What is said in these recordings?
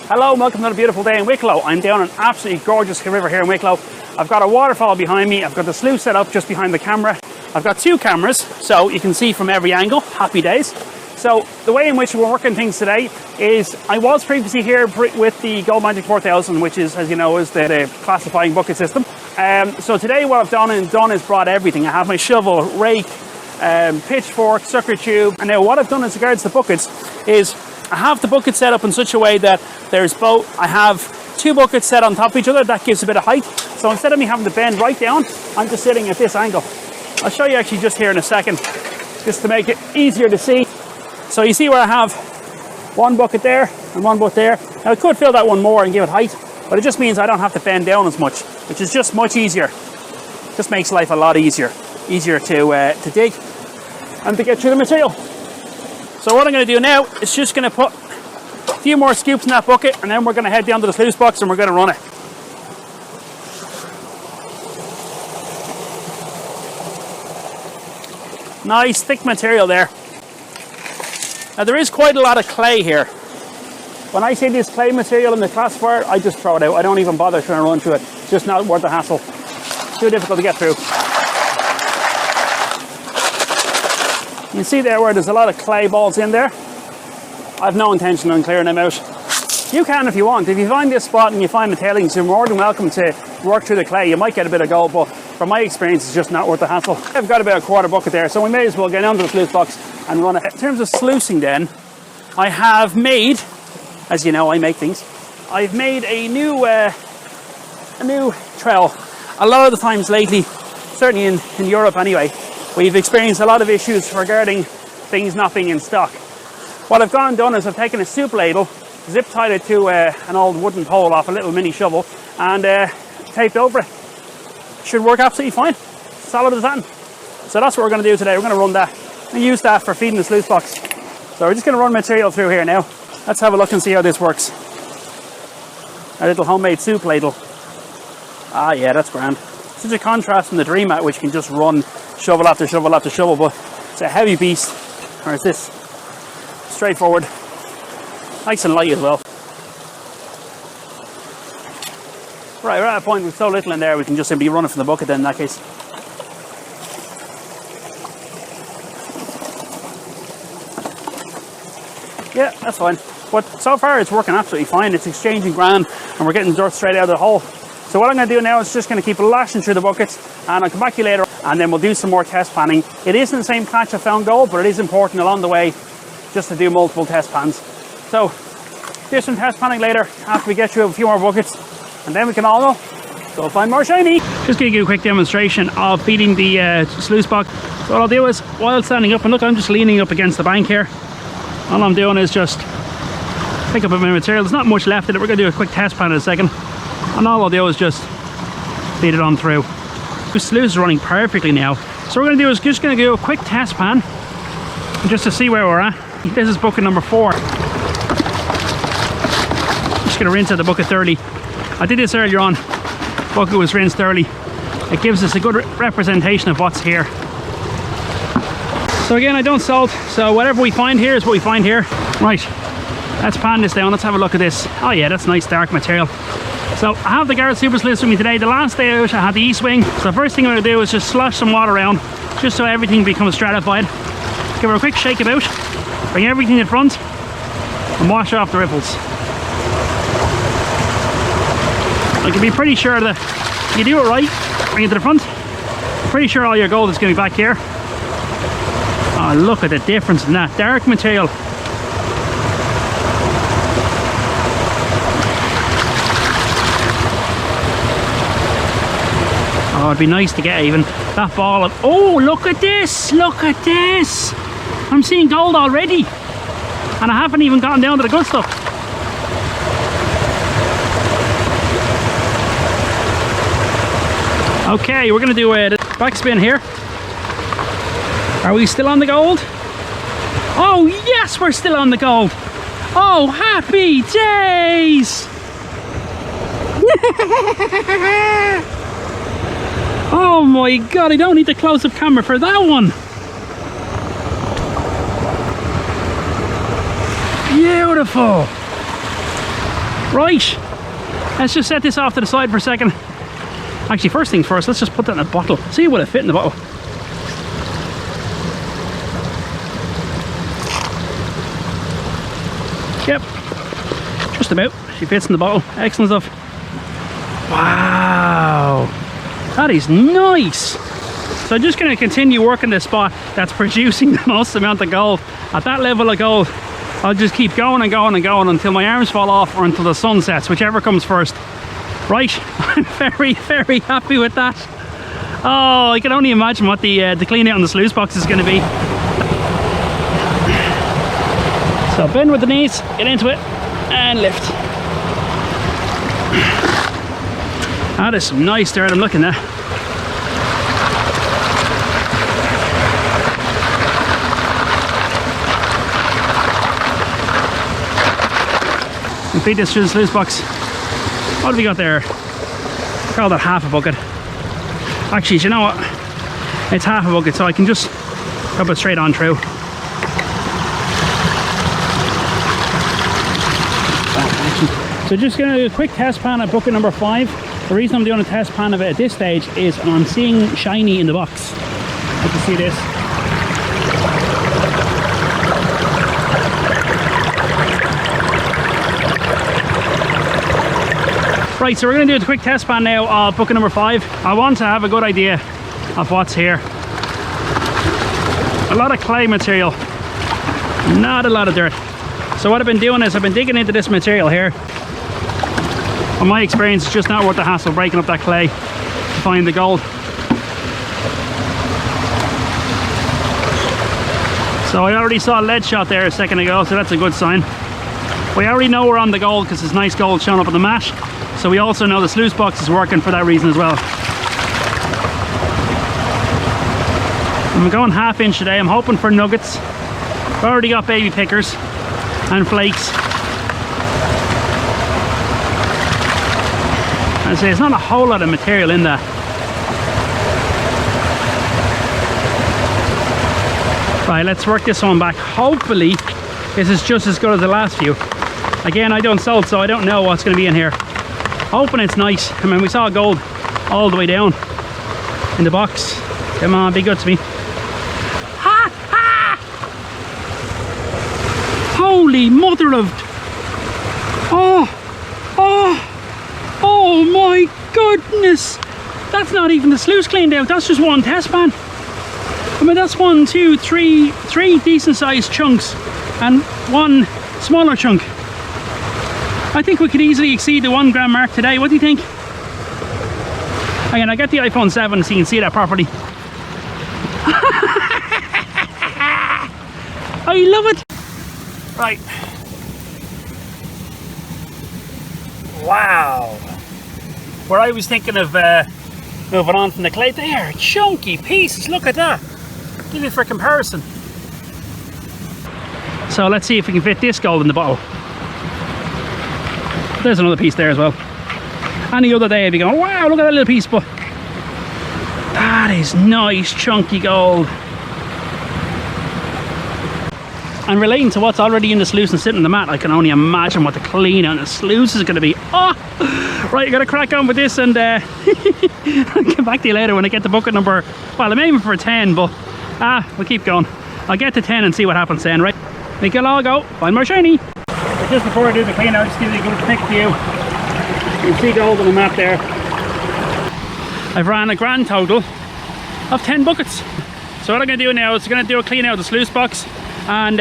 Hello and welcome to another beautiful day in Wicklow. I'm down an absolutely gorgeous river here in Wicklow. I've got a waterfall behind me. I've got the sluice set up just behind the camera. I've got two cameras, so you can see from every angle. Happy days. So the way in which we're working things today is I was previously here with the Gold Magic 4000, which is, as you know, is the classifying bucket system. So today what I've done is brought everything. I have my shovel, rake, pitchfork, sucker tube, and now what I've done as regards to buckets is I have the bucket set up in such a way that I have two buckets set on top of each other. That gives a bit of height. So instead of me having to bend right down, I'm just sitting at this angle. I'll show you actually just here in a second, just to make it easier to see. So you see where I have one bucket there and one bucket there. Now I could fill that one more and give it height, but it just means I don't have to bend down as much, which is just much easier. Just makes life a lot easier to dig and to get through the material. So what I'm going to do now is just going to put a few more scoops in that bucket, and then we're going to head down to the sluice box and we're going to run it. Nice thick material there. Now there is quite a lot of clay here. When I see this clay material in the classifier, I just throw it out. I don't even bother trying to run through it. It's just not worth the hassle. It's too difficult to get through. You can see there where there's a lot of clay balls in there. I've no intention on clearing them out. You can if you want. If you find this spot and you find the tailings, you're more than welcome to work through the clay. You might get a bit of gold, but from my experience, it's just not worth the hassle. I've got about a quarter bucket there, so we may as well get onto the sluice box and run it. In terms of sluicing then, I have made, as you know, I make things. I've made a new trail. A lot of the times lately, certainly in Europe anyway, we've experienced a lot of issues regarding things not being in stock. What I've gone and done is I've taken a soup ladle, zip tied it to an old wooden pole off a little mini shovel, and taped over it. Should work absolutely fine. Solid as that. So that's what we're going to do today. We're going to run that and use that for feeding the sluice box. So we're just going to run material through here now. Let's have a look and see how this works. A little homemade soup ladle. Ah yeah, that's grand. Such a contrast from the Dream Mat, which can just run shovel after shovel after shovel, but it's a heavy beast. Whereas this, straightforward, nice and light as well. Right, we're at a point with so little in there, we can just simply run it from the bucket then in that case. Yeah, that's fine. But so far it's working absolutely fine. It's exchanging grand and we're getting dirt straight out of the hole. So what I'm going to do now is just going to keep lashing through the buckets, and I'll come back to you later and then we'll do some more test panning. It isn't the same catch I found gold, but it is important along the way just to do multiple test pans. So do some test panning later after we get through a few more buckets, and then we can all go find more shiny. Just going to give a quick demonstration of feeding the sluice box. So what I'll do is, while standing up, and look, I'm just leaning up against the bank here. All I'm doing is just pick up a bit of material. There's not much left in it. We're going to do a quick test pan in a second. And all I'll do is just feed it on through. The sluice is running perfectly now. So what we're going to do is just going to do a quick test pan just to see where we're at. This is bucket number 4. Just going to rinse out the bucket thoroughly. I did this earlier on. Bucket was rinsed thoroughly. It gives us a good representation of what's here. So again, I don't salt, so whatever we find here is what we find here. Right, let's pan this down. Let's have a look at this. Oh yeah, that's nice dark material. So I have the Garrett Super Sluice with me today. The last day out I had the east wing. So the first thing I'm going to do is just slosh some water around, just so everything becomes stratified. Give her a quick shake about, bring everything in front, and wash off the ripples. I can be pretty sure that if you do it right, bring it to the front, pretty sure all your gold is going to be back here. Oh, look at the difference in that dark material. Oh, it'd be nice to get even that ball of... Oh, look at this! Look at this! I'm seeing gold already. And I haven't even gotten down to the good stuff. Okay, we're going to do a backspin here. Are we still on the gold? Oh, yes, we're still on the gold. Oh, happy days! Oh my god, I don't need the close-up camera for that one. Beautiful. Right, let's just set this off to the side for a second. Actually, first things first, let's just put that in a bottle. See will it fit in the bottle. Yep, just about. She fits in the bottle. Excellent stuff. Wow, that is nice. So I'm just going to continue working this spot that's producing the most amount of gold. At that level of gold, I'll just keep going and going and going until my arms fall off or until the sun sets, whichever comes first. Right, I'm very, very happy with that. Oh, I can only imagine what the clean out on the sluice box is going to be. So bend with the knees, get into it, and lift. That is some nice dirt I'm looking at. And feed this through the sluice box. What have we got there? Call that half a bucket. Actually, do you know what? It's half a bucket, so I can just rub it straight on through. So just going to do a quick test pan at bucket number 5. The reason I'm doing a test pan of it at this stage is I'm seeing shiny in the box. You can see this. Right, so we're going to do a quick test pan now of bucket number 5. I want to have a good idea of what's here. A lot of clay material, not a lot of dirt. So what I've been doing is I've been digging into this material here. In my experience, it's just not worth the hassle breaking up that clay to find the gold. So I already saw a lead shot there a second ago, so that's a good sign. We already know we're on the gold because there's nice gold showing up on the mat. So we also know the sluice box is working for that reason as well. I'm going half inch today. I'm hoping for nuggets. I've already got baby pickers and flakes. I say there's not a whole lot of material in there. Right, let's work this one back. Hopefully this is just as good as the last few. Again, I don't salt, so I don't know what's going to be in here. Hoping it's nice. I mean, we saw gold all the way down in the box. Come on, be good to me. Ha! Ha! Holy mother of... Oh my goodness! That's not even the sluice cleaned out, that's just one test pan. I mean, that's three decent sized chunks and one smaller chunk. I think we could easily exceed the 1 gram mark today. What do you think? Again, I got the iPhone 7 so you can see that properly. I love it! Right. Wow. Where I was thinking of moving on from the clay, they are chunky pieces, look at that. Give you for comparison. So let's see if we can fit this gold in the bottle. There's another piece there as well. Any other day I'd be going, wow, look at that little piece, but that is nice chunky gold. And relating to what's already in the sluice and sitting on the mat, I can only imagine what the clean on the sluice is going to be. Oh, right, I got to crack on with this and I'll get back to you later when I get to bucket number, well, I'm aiming for a 10, but we'll keep going. I'll get to 10 and see what happens then, right? Make it all go, find more shiny. Just before I do the clean out, just give you a good quick view. You can see gold on the map there. I've ran a grand total of 10 buckets. So what I'm going to do now is I'm going to do a clean out of the sluice box and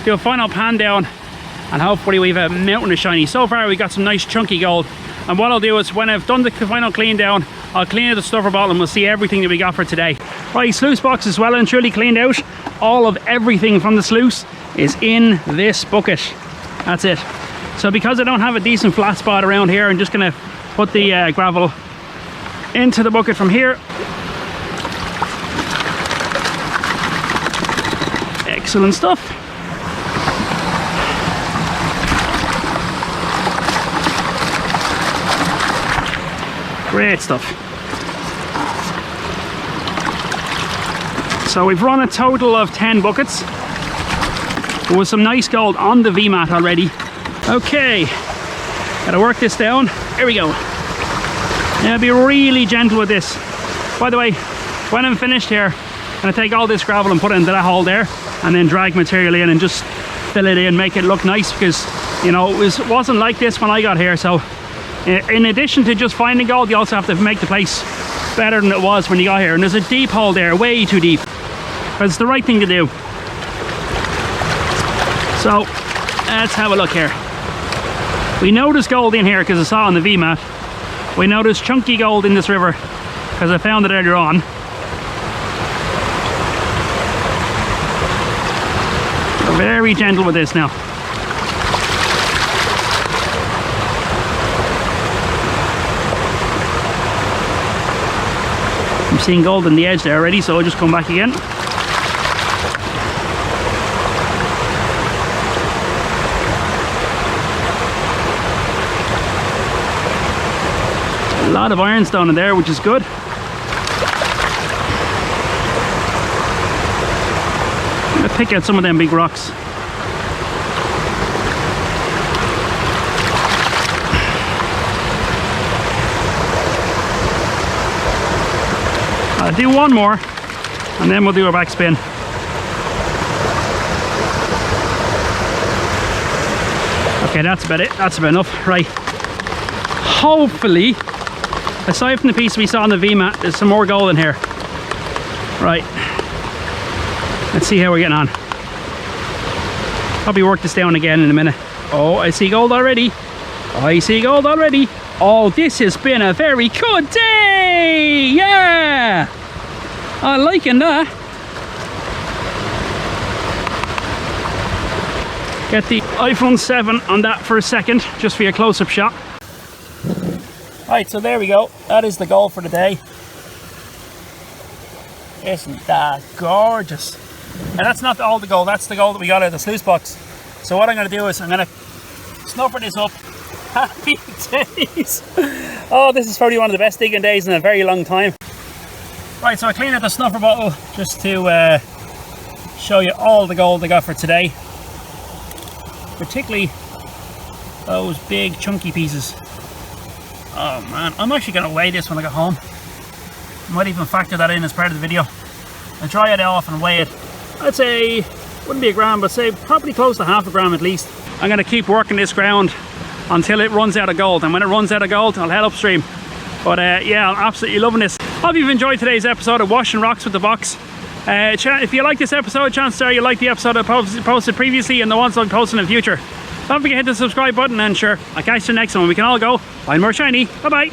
do a final pan down, and hopefully we have a mountain of shiny. So far we got some nice chunky gold, and what I'll do is when I've done the final clean down, I'll clean out the stuffer bottle and we'll see everything that we got for today. Right, sluice box is well and truly cleaned out. All of everything from the sluice is in this bucket. That's it. So because I don't have a decent flat spot around here, I'm just going to put the gravel into the bucket from here. Excellent stuff. Great stuff. So we've run a total of 10 buckets with some nice gold on the VMAT already. Okay, Gotta work this down. Here we go. Now be really gentle with this. By the way, when I'm finished here, I'm gonna take all this gravel and put it into that hole there, and then drag material in and just fill it in, make it look nice, because you know it wasn't like this when I got here. So in addition to just finding gold, you also have to make the place better than it was when you got here. And there's a deep hole there, way too deep, but it's the right thing to do. So let's have a look here. We know there's gold in here because I saw it on the VMAT. We know there's chunky gold in this river because I found it earlier on. We're very gentle with this now. I'm seeing gold in the edge there already, so I'll just come back again. A lot of ironstone in there, which is good. I'm gonna pick out some of them big rocks. I'll do one more and then we'll do a backspin. Okay, that's about it. That's about enough. Right. Hopefully, aside from the piece we saw on the VMAT, there's some more gold in here. Right. Let's see how we're getting on. Probably work this down again in a minute. Oh, I see gold already. I see gold already. Oh, this has been a very good day! Yeah! I'm liking that. Get the iPhone 7 on that for a second, just for your close-up shot. Right, so there we go. That is the gold for the day. Isn't that gorgeous? And that's not all the gold, that's the gold that we got out of the sluice box. So what I'm going to do is I'm going to snuffer this up. Happy days! Oh, this is probably one of the best digging days in a very long time. Right, so I cleaned out the snuffer bottle just to show you all the gold I got for today. Particularly those big chunky pieces. Oh man, I'm actually going to weigh this when I get home. I might even factor that in as part of the video. I'll dry it off and weigh it. I'd say, wouldn't be a gram, but say probably close to half a gram at least. I'm going to keep working this ground until it runs out of gold, and when it runs out of gold I'll head upstream. But yeah, I'm absolutely loving this. Hope you've enjoyed today's episode of Washing Rocks with the Box. If you like this episode, chances are you like the episode I posted previously and the ones I'll be posting in the future. Don't forget to hit the subscribe button, and sure, I'll catch you next one. We can all go find more shiny. Bye bye.